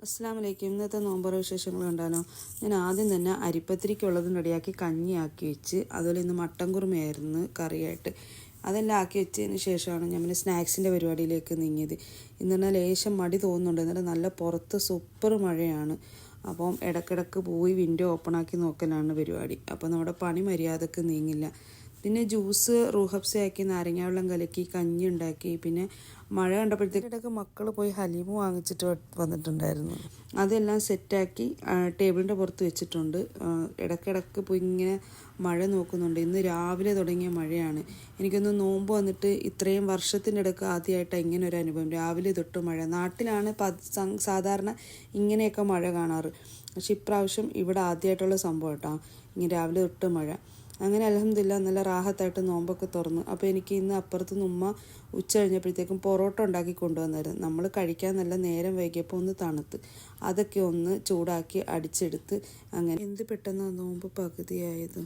അസ്സലാമു അലൈക്കും. ഇന്നത്തെ നോമ്പറ വിശേഷങ്ങൾ കണ്ടാലോ. ഞാൻ ആദ്യം തന്നെ അരിപ്പത്തിരിക്കുള്ളതും റെഡിയാക്കി കഞ്ഞിയാക്കി വെച്ച്, അതുപോലെ ഇന്ന് മട്ടൻ കുറുമയായിരുന്നു കറിയായിട്ട്. അതെല്ലാം ആക്കി വെച്ചതിന് ശേഷമാണ് ഞാൻ പിന്നെ സ്നാക്സിൻ്റെ പരിപാടിയിലേക്ക് നീങ്ങിയത്. ഇന്ന് പറഞ്ഞാൽ ലേശം മടി തോന്നുന്നുണ്ട്, എന്നിട്ട് നല്ല പുറത്ത് സൂപ്പർ മഴയാണ്. അപ്പം ഇടയ്ക്കിടയ്ക്ക് പോയി വിൻഡോ ഓപ്പണാക്കി നോക്കലാണ് പരിപാടി. അപ്പോൾ നമ്മുടെ പണി മര്യാദക്ക് നീങ്ങില്ല. പിന്നെ ജ്യൂസ് റൂഹബ്സയാക്കി, നാരങ്ങ വെള്ളം കലക്കി, കഞ്ഞി ഉണ്ടാക്കി. പിന്നെ മഴ കണ്ടപ്പോഴത്തേക്കിടയ്ക്ക് മക്കൾ പോയി ഹലീമ വാങ്ങിച്ചിട്ട് വന്നിട്ടുണ്ടായിരുന്നു. അതെല്ലാം സെറ്റാക്കി ടേബിളിൻ്റെ പുറത്ത് വെച്ചിട്ടുണ്ട്. ഇടയ്ക്കിടയ്ക്ക് പോയി ഇങ്ങനെ മഴ നോക്കുന്നുണ്ട്. ഇന്ന് രാവിലെ തുടങ്ങിയ മഴയാണ്. എനിക്കൊന്ന് നോമ്പ് വന്നിട്ട് ഇത്രയും വർഷത്തിൻ്റെ ഇടയ്ക്ക് ആദ്യമായിട്ടാണ് ഇങ്ങനെ ഒരു അനുഭവം. രാവിലെ തൊട്ട് മഴ. നാട്ടിലാണ് സാധാരണ ഇങ്ങനെയൊക്കെ മഴ കാണാറ്, പക്ഷെ ഇപ്രാവശ്യം ഇവിടെ ആദ്യമായിട്ടുള്ള സംഭവം കേട്ടോ, ഇങ്ങനെ രാവിലെ തൊട്ട് മഴ. അങ്ങനെ അൽഹംദുലില്ലാ നല്ല റാഹത്തായിട്ട് നോമ്പൊക്കെ തുറന്നു. അപ്പോൾ എനിക്ക് ഇന്ന് അപ്പുറത്തുനിന്ന് ഉമ്മ ഉച്ച കഴിഞ്ഞപ്പോഴത്തേക്കും പൊറോട്ട ഉണ്ടാക്കി കൊണ്ടുവന്നായിരുന്നു. നമ്മൾ കഴിക്കാൻ നല്ല നേരം വൈകിയപ്പോൾ ഒന്ന് തണുത്ത്, അതൊക്കെ ഒന്ന് ചൂടാക്കി അടിച്ചെടുത്ത്. അങ്ങനെ എന്ത് പെട്ടെന്ന് നോമ്പ് പകുതിയായത്.